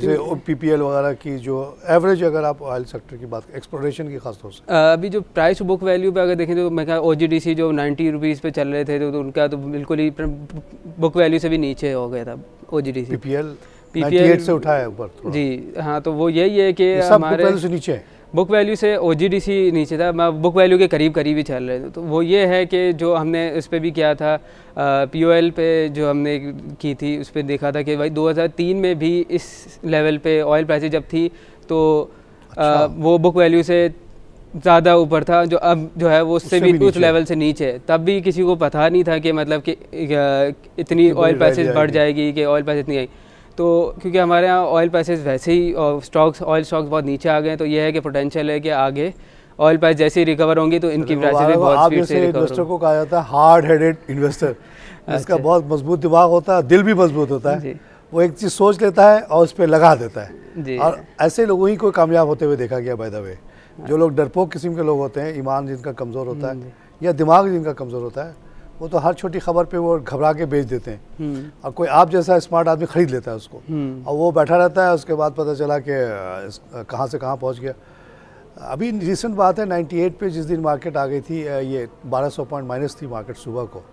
जैसे PPL वगैरह की जो एवरेज, अगर आप ऑयल सेक्टर की बात, एक्सप्लोरेशन की खास तौर से अभी जो प्राइस टू बुक वैल्यू पे अगर देखें तो मैं OGDC जो 90 रुपीज़ पे चल रहे थे, तो उनका तो बिल्कुल ही बुक वैल्यू से भी नीचे हो गया था OGDC। PPL 98 से उठा है ऊपर जी। हाँ, तो वो यही है कि हमारे से नीचे है, बुक वैल्यू से OGDC नीचे था, मैं बुक वैल्यू के करीब ही चल रहे थे। तो वो ये है कि जो हमने उस पर भी किया था POL पे जो हमने की थी, उस पर देखा था कि भाई 2003 में भी इस लेवल पे ऑयल प्राइसेस जब थी तो वो बुक वैल्यू से ज़्यादा ऊपर था, जो अब जो है वो उससे भी उस लेवल से नीचे है। तब भी किसी को पता नहीं था कि मतलब कि इतनी ऑयल प्राइसेस बढ़ जाएगी, कि ऑयल प्राइस इतनी आई। तो क्योंकि हमारे यहाँ ऑयल प्राइसेस वैसे ही ऑयल स्टॉक्स बहुत नीचे आ गए, तो ये है कि पोटेंशियल है कि आगे ऑयल प्राइस जैसे ही रिकवर होंगी तो इनकी प्राइसेस भी बहुत स्पीड से रिकवर होंगी। इन्वेस्टर को कहा जाता है हार्ड हेडेड इन्वेस्टर, जिसका बहुत मजबूत दिमाग होता है, दिल भी मजबूत होता है। वो एक चीज़ सोच लेता है और उस पर लगा देता है। और ऐसे लोगों ही को कामयाब होते हुए देखा गया बाय द वे। जो लोग डरपोक किस्म के लोग होते हैं, ईमान जिनका कमज़ोर होता है या दिमाग जिनका कमज़ोर होता है, वो तो हर छोटी खबर पे वो घबरा के बेच देते हैं। और कोई आप जैसा स्मार्ट आदमी खरीद लेता है उसको, और वो बैठा रहता है, उसके बाद पता चला कि कहाँ से कहाँ पहुँच गया। अभी रिसेंट बात है, 98 पे जिस दिन मार्केट आ गई थी, ये 1200 पॉइंट माइनस थी मार्केट सुबह को,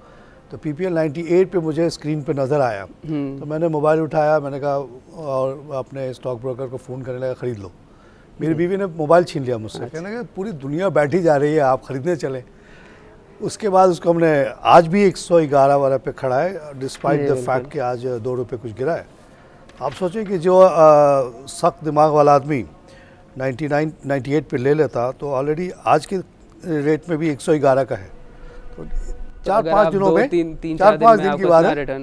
तो PPL 98 पे मुझे स्क्रीन पे नज़र आया। तो मैंने मोबाइल उठाया, मैंने कहा और अपने स्टॉक ब्रोकर को फ़ोन करने लगा, ख़रीद लो। मेरी बीवी ने मोबाइल छीन लिया मुझसे, कहने लगा पूरी दुनिया बैठी जा रही है, आप ख़रीदने चले। उसके बाद उसको हमने, आज भी 111 वाला पे खड़ा है, डिस्पाइट द फैक्ट कि आज 2 रुपये कुछ गिरा है। आप सोचें कि जो सख्त दिमाग वाला आदमी 98 पे ले लेता, तो ऑलरेडी आज के रेट में भी 111 का है। तो 4-5 दिनों में, 4-5 दिन की बात है,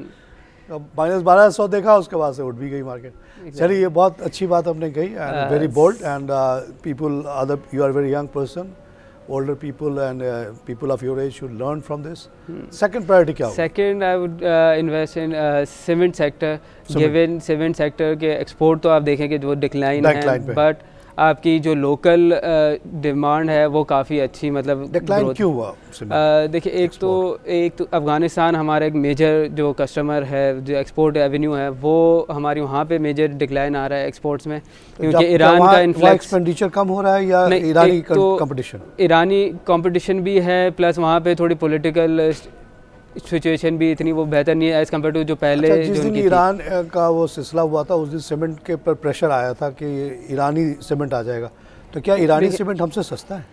माइनस 1200 देखा, उसके बाद से उठ भी गई मार्केट। चलिए, ये बहुत अच्छी बात आपने कही, and very bold, and people other, you are very young person, older people and people of your age should learn from this. Second priority क्या होगा? Second, I would invest in cement sector. Given cement sector के export तो आप देखें कि जो decline है, but आपकी जो लोकल डिमांड है वो काफ़ी अच्छी, मतलब डिक्लाइन क्यों हुआ? देखिए, एक तो अफ़गानिस्तान हमारा एक मेजर जो कस्टमर है, जो एक्सपोर्ट एवेन्यू है, वो हमारे वहाँ पे मेजर डिक्लाइन आ रहा है एक्सपोर्ट्स में, क्योंकि ईरान का इन्फ्लक्स, एक्सपेंडिचर कम हो रहा है या ईरानी कंपटीशन? ईरानी कंपटीशन भी है, प्लस वहाँ पे थोड़ी पॉलिटिकल सिचुएशन भी इतनी वो बेहतर नहीं है एज़ कम्पेयर टू जो पहले अच्छा, जिस जो दिन उनकी थी। ईरान का वो सिलसिला हुआ था उस दिन सीमेंट के ऊपर प्रेशर आया था कि ईरानी सीमेंट आ जाएगा, तो क्या ईरानी सीमेंट हमसे सस्ता है?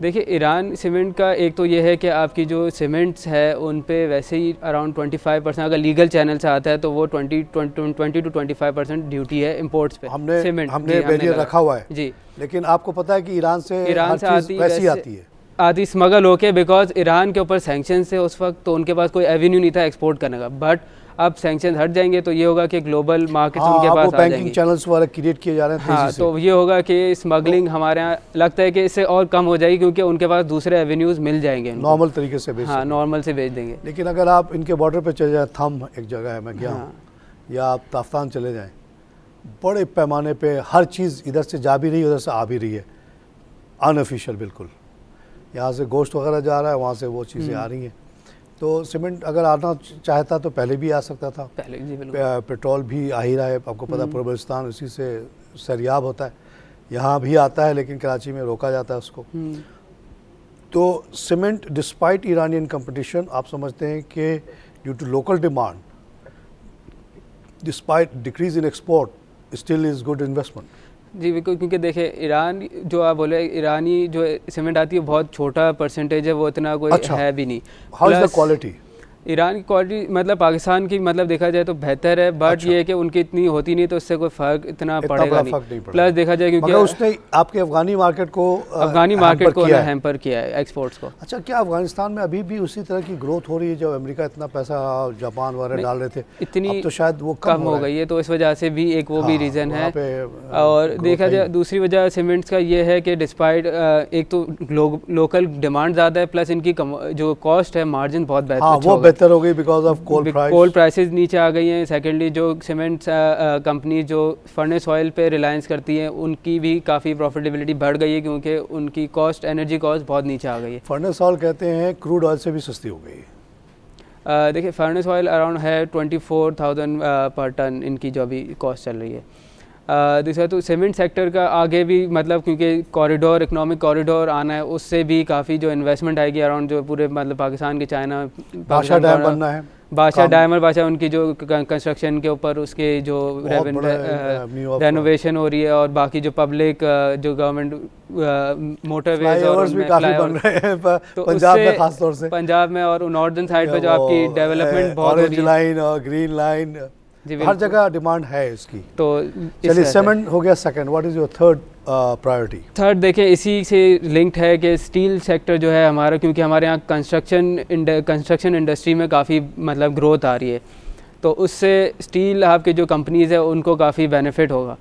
देखिए ईरान सीमेंट का एक तो ये है कि आपकी जो सीमेंट्स है उन पे वैसे ही अराउंड 25% अगर लीगल चैनल से आता है तो वो 20 to 25% ड्यूटी है इंपोर्ट्स पे। हमने सीमेंट हमने बैरियर रखा हुआ है जी, लेकिन आपको पता है कि ईरान से ईरान हर से चीज़ वैसी आती है। आती स्मगल होके, बिकॉज ईरान के ऊपर सैंक्शन से उस वक्त तो उनके पास कोई एवेन्यू नहीं था एक्सपोर्ट करने का, बट अब सैंक्शन हट जाएंगे तो ये होगा कि ग्लोबल मार्केट्स उनके पास आ बैंकिंग जाएंगी। चैनल्स वगैरह क्रिएट किए जा रहे हैं हाँ, तेजी से। तो ये होगा कि स्मगलिंग हमारे यहाँ लगता है कि इससे और कम हो जाएगी क्योंकि उनके पास दूसरे एवेन्यूज़ मिल जाएंगे उनको। नॉर्मल तरीके से बेच हाँ, सकते नॉर्मल से बेच देंगे। हैं। लेकिन अगर आप इनके बॉर्डर पे चले जाएं, थम एक जगह है मैं गया हूँ, हाँ। या आप ताफ्तान चले जाएं, बड़े पैमाने पे हर चीज़ इधर से जा भी रही है उधर से आ भी रही है, अनऑफिशियल बिल्कुल। यहाँ से गोश्त वगैरह जा रहा है, वहाँ से वो चीज़ें आ रही हैं। तो सीमेंट अगर आना चाहता तो पहले भी आ सकता था, पहले जी बिल्कुल। पेट्रोल भी आ ही रहा है, आपको पता है पूरा बलूचिस्तान उसी से सरियाब होता है, यहाँ भी आता है लेकिन कराची में रोका जाता है उसको। तो सीमेंट डिस्पाइट ईरानियन कंपटीशन, आप समझते हैं कि due to local demand, despite decrease in export, still is good investment? जी बिल्कुल, क्योंकि देखिए ईरान जो आप बोले ईरानी जो सीमेंट आती है बहुत छोटा परसेंटेज है, वो इतना कोई अच्छा। है भी नहीं। How is the Plus, quality? Iran की क्वालिटी मतलब पाकिस्तान की मतलब देखा जाए तो बेहतर है, बट अच्छा। ये है कि उनकी इतनी होती नहीं तो इससे कोई फ़र्क इतना इतना पड़ेगा बड़ा नहीं। फर्क नहीं पड़ेगा। प्लस देखा जाए मगर क्योंकि उसने आपके अफगानी मार्केट को अफगानी हैम्पर मार्केट को किया है। हैम्पर किया है एक्सपोर्ट्स को। अच्छा, क्या अफगानिस्तान में अभी भी उसी तरह की ग्रोथ हो रही है जब अमेरिका इतना पैसा जापान वगैरह डाल रहे थे? इतनी अब तो शायद वो कम हो गई है, तो इस वजह से भी एक वो भी हाँ, रीज़न है। वहाँ पे, और growth देखा है जाए ही। दूसरी वजह सीमेंट्स का ये है कि डिस्पाइट एक तो लोकल डिमांड ज़्यादा है, प्लस इनकी जो कॉस्ट है मार्जिन बहुत बेहतर हाँ, वो बेहतर हो गई because of coal price. Coal prices नीचे आ गई हैं। सेकेंडली जो सीमेंट कंपनी जो फर्नेस ऑयल पे रिलायंस करती हैं उनकी भी काफ़ी प्रॉफिटेबिलिटी बढ़ गई है क्योंकि उनकी कॉस्ट एनर्जी कॉस्ट बहुत नीचे आ गई है। फर्नेस ऑयल कहते हैं क्रूड ऑयल से भी सस्ती हो गई है। देखिए फर्नेस ऑयल अराउंड है 24,000 पर टन इनकी जो अभी कॉस्ट चल रही है। दूसरा तो सीमेंट सेक्टर का आगे भी मतलब क्योंकि कॉरिडोर इकोनॉमिक कॉरिडोर आना है, उससे भी काफ़ी जो इन्वेस्टमेंट आएगी अराउंड जो पूरे मतलब पाकिस्तान के चाइना बादशाह डैम बनना है, बादशाह डायमंड बादशाह उनकी जो कंस्ट्रक्शन के ऊपर उसके जो रेनोवेशन हो रही है, और बाकी जो पब्लिक जो गवर्नमेंट मोटरवेज और भी काफी बन रहे हैं तो पंजाब में, खास तौर से पंजाब में और नॉर्दर्न साइड पे जो आपकी डेवलपमेंट बहुत हो रही ऑरेंज है। लाइन और ग्रीन लाइन, हर जगह डिमांड है इसकी। तो चलिए, सीमेंट हो गया second, what is your third priority? Third देखिए इसी से लिंक्ड है कि स्टील सेक्टर जो है हमारा, क्योंकि हमारे यहाँ कंस्ट्रक्शन इंडस्ट्री में काफ़ी मतलब ग्रोथ आ रही है, तो उससे स्टील आपके जो कंपनीज़ है उनको काफ़ी बेनिफिट होगा।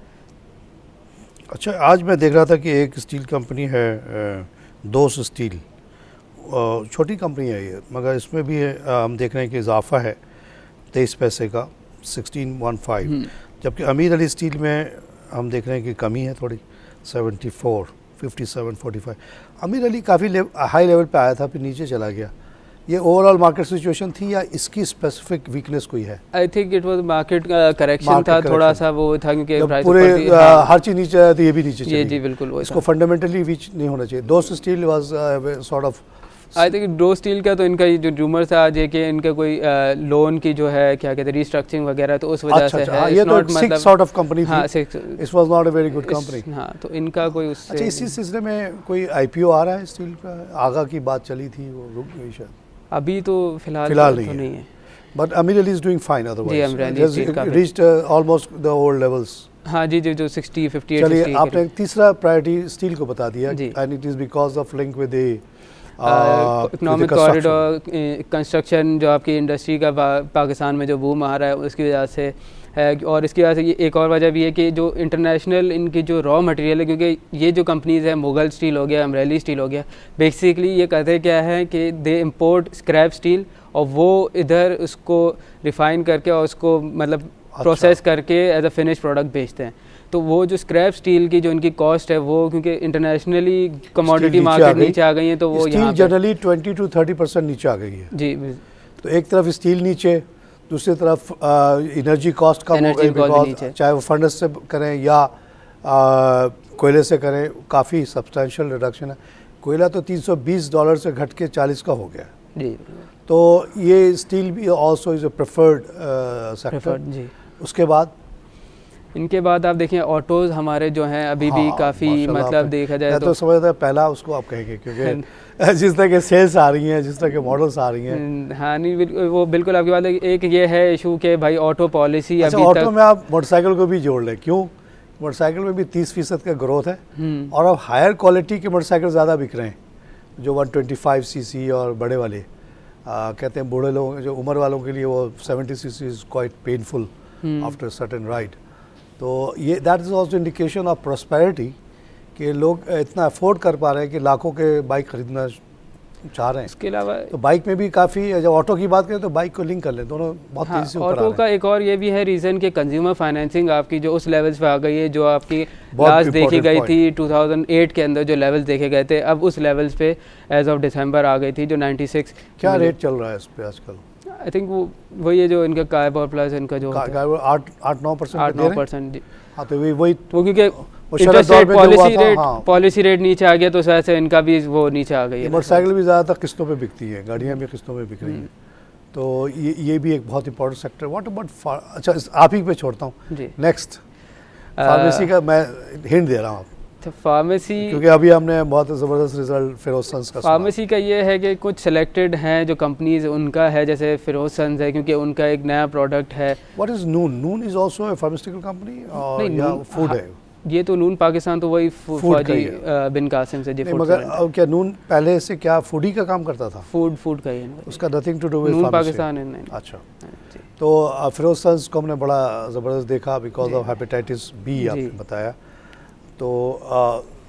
अच्छा, आज मैं देख रहा था कि एक स्टील कंपनी है दोस्त स्टील, छोटी कंपनी है ये, मगर इसमें भी हम देख रहे हैं कि इजाफा है 23 पैसे का 1615, जबकि अमीर अली स्टील में हम देख रहे हैं कि कमी है थोड़ी 74, 57, 45। अमीर अली काफ़ी हाई लेवल पे आया था फिर नीचे चला गया। ये ओवरऑल मार्केट सिचुएशन थी या इसकी स्पेसिफिक वीकनेस कोई है? I think it was market correction था, थोड़ा सा वो था क्योंकि प्राइस पूरे हर चीज़ नीचे आया तो ये भी नीचे चली। जी बिल्कुल, वो इसको फंडामेंटली वीच नहीं होना चाहिए। दोस्त steel was sort of, I think डो स्टील का तो इनका जो रूमर्स था आज कि इनका कोई लोन की जो है क्या कहते हैं रीस्ट्रक्चरिंग वगैरह, तो उस वजह से है। ये तो सिक सॉर्ट ऑफ कंपनी थी। हाँ, it was not a very good company. हाँ, तो इनका कोई उससे। अच्छा, इसी सिलसिले में कोई आईपीओ आ रहा है स्टील का? आगा की बात चली थी, वो रुक गई शायद। अभी तो फिलहाल नहीं है। But Amir Ali is doing fine otherwise. जी, Amir Ali reached almost the old levels. हाँ जी, जो 60, 58। चलिए, आपने तीसरा प्रायोरिटी स्टील को बता दिया, and it is because of link with the economic corridor construction, जो आपकी इंडस्ट्री का पाकिस्तान में जो बूम आ रहा है उसकी वजह से है। और इसकी वजह से ये एक और वजह भी है कि जो इंटरनेशनल इनकी जो रॉ मटेरियल है, क्योंकि ये जो कंपनीज़ है मुगल स्टील हो गया, अमरेली स्टील हो गया, बेसिकली ये कहते क्या है कि दे इम्पोर्ट स्क्रैप स्टील और वो इधर उसको रिफ़ाइन करके और उसको मतलब प्रोसेस करके एज अ फिनिश प्रोडक्ट बेचते हैं। तो वो जो स्क्रैप स्टील की जो इनकी कॉस्ट है वो क्योंकि इंटरनेशनली कमोडिटी मार्केट नीचे आ गई है, तो वो यहाँ जनरली 20 to 30% नीचे आ गई है। जी, तो एक तरफ स्टील नीचे, दूसरी तरफ एनर्जी कॉस्ट कम हो गई, बिकॉज चाहे वो फर्नेस से करें या कोयले से करें, काफ़ी सब्सटेंशियल रिडक्शन है। कोयला तो $320 से घट के 40 का हो गया। जी, तो ये स्टील भी also is a preferred sector. जी। उसके बाद इनके बाद आप देखें ऑटोज़ हमारे जो हैं अभी भी काफ़ी मतलब देखा जाए तो समझता है पहला उसको आप कहेंगे, क्योंकि जिस तरह के सेल्स आ रही हैं, जिस तरह के मॉडल्स आ रही हैं। हाँ नहीं, वो बिल्कुल आपकी बात है। एक ये है इशू कि भाई ऑटो पॉलिसी अच्छा, अभी ऑटो में आप मोटरसाइकिल को भी जोड़ लें, क्यों? मोटरसाइकिल में भी 30% का ग्रोथ है और अब हायर क्वालिटी के मोटरसाइकिल ज़्यादा बिक रहे हैं, जो 125 सीसी और बड़े वाले कहते हैं बूढ़े लोग, जो उम्र वालों के लिए वो 70 CC is quite painful after certain ride. तो ये that is also indication of prosperity कि लोग इतना अफोर्ड कर पा रहे हैं कि लाखों के बाइक खरीदना चाह रहे हैं। इसके अलावा तो बाइक में भी काफ़ी, जब ऑटो की बात करें तो बाइक को लिंक कर लें, दोनों बहुत तेज़ी से ऊपर आ रहे हैं। ऑटो का एक और ये भी है रीज़न कि कंज्यूमर फाइनेंसिंग आपकी जो उस लेवल्स पे आ गई है जो आपकी लास्ट देखी गई थी 2008 के अंदर, जो लेवल्स देखे गए थे अब उस लेवल्स पे एज ऑफ दिसंबर आ गई थी जो 96। क्या रेट चल रहा है इस पे आजकल? आई थिंक वही है जो इनका कार्बोर प्लस इनका जो 8-9% जी। हाँ, तो वही वो क्योंकि इंटरेस्ट रेट पॉलिसी रेट नीचे आ गया तो उस वजह से इनका भी वो नीचे आ गई है। मोटरसाइकिल भी ज़्यादातर किस्तों पे बिकती है, गाड़ियाँ भी किस्तों पे बिक रही हैं, तो ये भी एक बहुत इंपॉर्टेंट सेक्टर। व्हाट अबाउट, अच्छा आप ही पे छोड़ता हूँ जी। नेक्स्ट फार्मेसी का मैं हिंट दे रहा हूँ, फार्मेसी, क्योंकि अभी हमने बहुत ज़बरदस्त रिजल्ट फिरोज सन्स का। फार्मेसी का ये है कि कुछ सिलेक्टेड हैं जो कंपनीज उनका है, जैसे फिरोज सन्स है क्योंकि उनका एक नया प्रोडक्ट है। What is Noon? Noon is also a pharmaceutical company और या फूड है? ये तो नून पाकिस्तान तो वही फौजी बिन कासिम से जी। मगर क्या नून पहले से क्या फूडी का काम करता था? फूड का ही है, उसका नथिंग टू डू विद नून पाकिस्तान है। अच्छा, तो फिरोज सन्स को हमने बड़ा ज़बरदस्त देखा बिकॉज ऑफ हेपेटाइटिस बी, आपने बताया। तो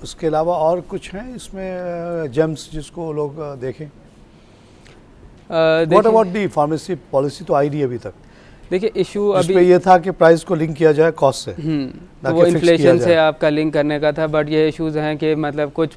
उसके अलावा और कुछ हैं इसमें जेम्स जिसको लोग देखें? What about the pharmacy policy? तो आई नहीं अभी तक। देखिए इशू अभी ये था कि प्राइस को लिंक किया जाए कॉस्ट से, तो वो इन्फ्लेशन से आपका लिंक करने का था, बट ये इश्यूज़ हैं कि मतलब कुछ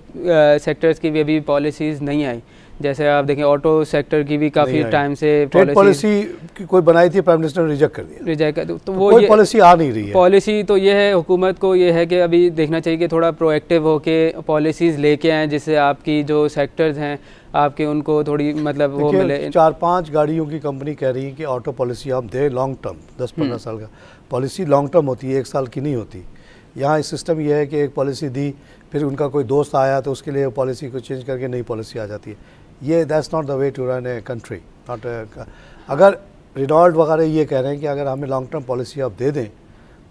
सेक्टर्स की भी अभी पॉलिसीज़ नहीं आई। जैसे आप देखें ऑटो सेक्टर की भी काफ़ी टाइम से पॉलिसी कोई बनाई थी, प्राइम मिनिस्टर ने रिजेक्ट कर दिया। रिजेक्ट कर तो वो कोई पॉलिसी आ नहीं रही है। पॉलिसी तो ये है, हुकूमत को ये है कि अभी देखना चाहिए कि थोड़ा प्रोएक्टिव होके पॉलिसीज़ लेके आएँ जिससे आपकी जो सेक्टर्स हैं आपके उनको थोड़ी मतलब वो मिले। 4-5 गाड़ियों की कंपनी कह रही है कि ऑटो पॉलिसी हम दे लॉन्ग टर्म, 10-15 साल का पॉलिसी लॉन्ग टर्म होती है, 1 साल की नहीं होती। यहाँ सिस्टम ये है कि एक पॉलिसी दी, फिर उनका कोई दोस्त आया तो उसके लिए पॉलिसी को चेंज करके नई पॉलिसी आ जाती है। ये that's not the way to run a country. Not अगर रिनॉल्ट वगैरह ये कह रहे हैं कि अगर हमें लॉन्ग टर्म पॉलिसी आप दे दें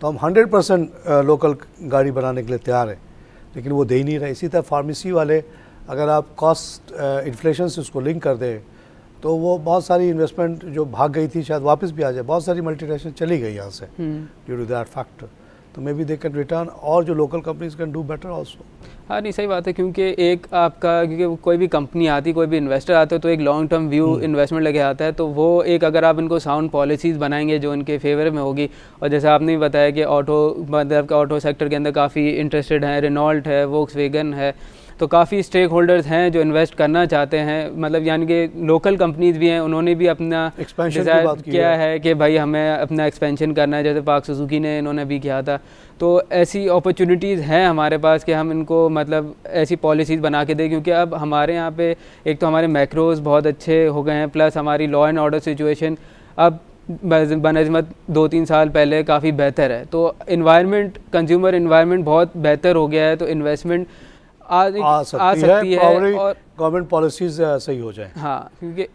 तो हम 100% लोकल गाड़ी बनाने के लिए तैयार हैं, लेकिन वो दे ही नहीं रहे। इसी तरह फार्मेसी वाले अगर आप कॉस्ट इन्फ्लेशन से उसको लिंक कर दें तो वो बहुत सारी इन्वेस्टमेंट जो भाग गई थी शायद वापस भी आ जाए। बहुत सारी मल्टीनेशनल चली गई यहाँ से ड्यू टू दैट फैक्टर, तो may be they can return और जो local companies can do better also. हाँ नहीं सही बात है, क्योंकि एक आपका क्योंकि कोई भी कंपनी आती, कोई भी इन्वेस्टर आता है तो एक लॉन्ग टर्म व्यू इन्वेस्टमेंट लेके आता है, तो वो एक अगर आप इनको साउंड पॉलिसीज़ बनाएंगे जो उनके फेवर में होगी। और जैसे आपने भी बताया कि ऑटो मतलब ऑटो सेक्टर के अंदर काफ़ी इंटरेस्टेड हैं, रेनॉल्ट है, वोक्सवैगन है, तो काफ़ी स्टेक होल्डर्स हैं जो इन्वेस्ट करना चाहते हैं। मतलब यानी कि लोकल कंपनीज भी हैं, उन्होंने भी अपना डिज़ायर किया है कि भाई हमें अपना एक्सपेंशन करना है, जैसे पाक सुजुकी ने इन्होंने भी किया था। तो ऐसी अपॉर्चुनिटीज़ हैं हमारे पास कि हम इनको मतलब ऐसी पॉलिसीज़ बना के दें, क्योंकि अब हमारे यहाँ पे एक तो हमारे मैक्रोज़ बहुत अच्छे हो गए हैं, प्लस हमारी लॉ एंड ऑर्डर सिचुएशन अब बनस्बत 2-3 साल पहले काफ़ी बेहतर है। तो इन्वायरमेंट, कंज्यूमर इन्वायरमेंट बहुत बेहतर हो गया है, तो इन्वेस्टमेंट आ सकती है और गवर्नमेंट पॉलिसीज़ सही हो जाए। हाँ, क्योंकि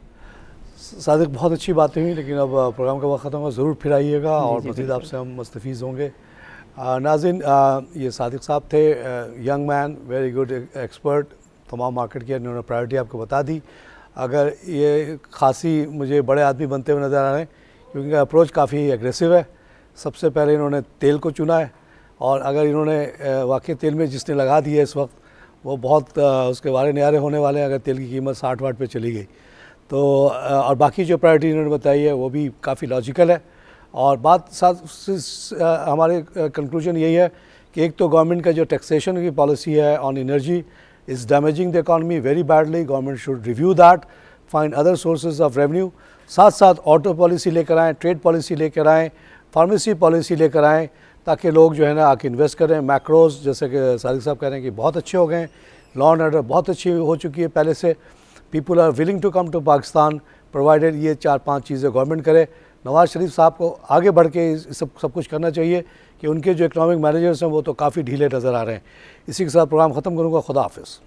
सादिक बहुत अच्छी बातें हुई, लेकिन अब प्रोग्राम का वक्त ख़त्म होगा, ज़रूर फिर आइएगा और मज़ीद आपसे हम मुस्तफ़ीज़ होंगे। नाज़रीन, ये सादिक साहब थे, young man, very good expert, तमाम मार्केट की इन्होंने प्रायोरिटी आपको बता दी। अगर ये खासी मुझे बड़े आदमी बनते हुए नज़र आ रहे हैं क्योंकि इनका अप्रोच काफ़ी एग्रेसिव है। सबसे पहले इन्होंने तेल को चुना है और अगर इन्होंने वाकई तेल में जिसने लगा दी है इस वक्त वो बहुत उसके वारे न्यारे होने वाले हैं अगर तेल की कीमत 60 वाट पे चली गई तो। और बाकी जो प्रायोरिटी इन्होंने बताई है वो भी काफ़ी लॉजिकल है। और बात साथ हमारे कंक्लूजन यही है कि एक तो गवर्नमेंट का जो टैक्सेशन की पॉलिसी है on energy is damaging the economy very badly. Government should review that, find other sources of revenue. साथ साथ ऑटो पॉलिसी लेकर आएँ, ट्रेड पॉलिसी लेकर आएँ, फार्मेसी पॉलिसी लेकर आएँ, ताकि लोग जो है ना आके इन्वेस्ट करें। मैक्रोज जैसे कि सादिक साहब कह रहे हैं कि बहुत अच्छे हो गए हैं, लॉ एंड ऑर्डर बहुत अच्छी हो चुकी है पहले से, people are willing to come to Pakistan, provided ये 4-5 चीज़ें गवर्नमेंट करे। नवाज़ शरीफ साहब को आगे बढ़ के सब कुछ करना चाहिए कि उनके जो इकनॉमिक मैनेजर्स हैं वो तो काफ़ी ढीले नज़र आ रहे हैं। इसी के साथ प्रोग्राम ख़त्म करूँगा। खुदा हाफिज़।